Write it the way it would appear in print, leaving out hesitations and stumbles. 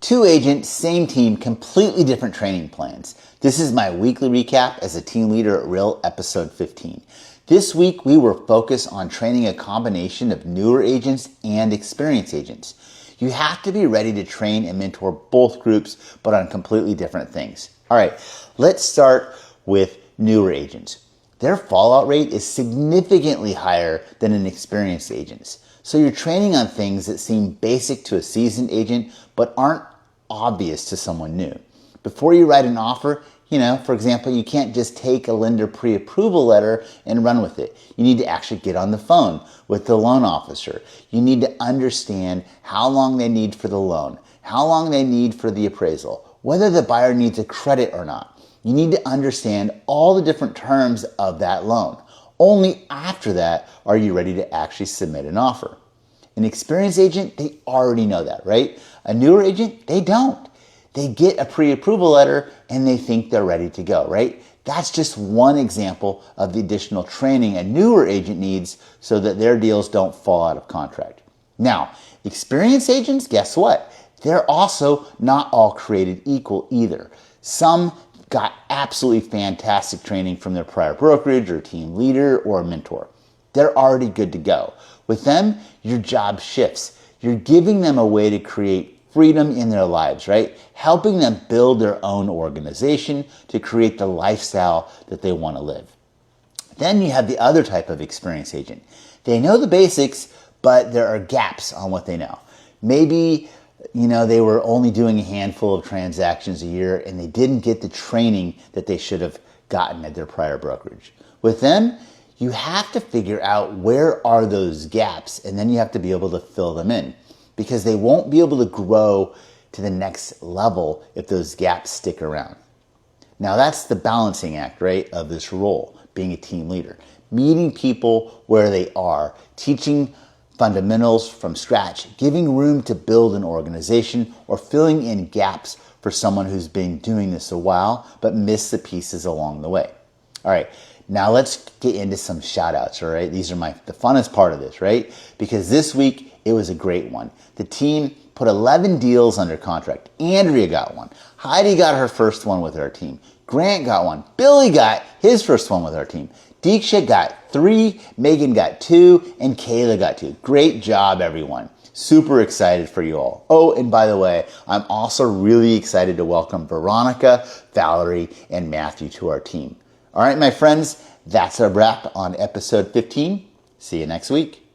Two agents, same team, completely different training plans. This is my weekly recap as a team leader at Real, episode 15. This week, we were focused on training a combination of newer agents and experienced agents. You have to be ready to train and mentor both groups, but on completely different things. All right, let's start with newer agents. Their fallout rate is significantly higher than an experienced agent's. So you're training on things that seem basic to a seasoned agent, but aren't obvious to someone new. Before you write an offer, for example, you can't just take a lender pre-approval letter and run with it. You need to actually get on the phone with the loan officer. You need to understand how long they need for the loan, how long they need for the appraisal, whether the buyer needs a credit or not. You need to understand all the different terms of that loan. Only after that are you ready to actually submit an offer. An experienced agent, they already know that, right? A newer agent, they don't. They get a pre-approval letter and they think they're ready to go, right? That's just one example of the additional training a newer agent needs so that their deals don't fall out of contract. Now, experienced agents, guess what? They're also not all created equal either. Some got absolutely fantastic training from their prior brokerage or team leader or mentor. They're already good to go. With them, your job shifts. You're giving them a way to create freedom in their lives, right? Helping them build their own organization to create the lifestyle that they want to live. Then you have the other type of experienced agent. They know the basics, but there are gaps on what they know. Maybe they were only doing a handful of transactions a year and they didn't get the training that they should have gotten at their prior brokerage. With them, you have to figure out where are those gaps and then you have to be able to fill them in because they won't be able to grow to the next level if those gaps stick around. Now that's the balancing act, right, of this role, being a team leader. Meeting people where they are, teaching fundamentals from scratch, giving room to build an organization, or filling in gaps for someone who's been doing this a while but missed the pieces along the way. All right, now let's get into some shout outs, all right? These are the funnest part of this, right? Because this week, it was a great one. The team put 11 deals under contract. Andrea got one. Heidi got her first one with our team. Grant got one. Billy got his first one with our team. Diksha got 3, Megan got 2, and Kayla got 2. Great job, everyone. Super excited for you all. Oh, and by the way, I'm also really excited to welcome Veronica, Valerie, and Matthew to our team. All right, my friends, that's our wrap on episode 15. See you next week.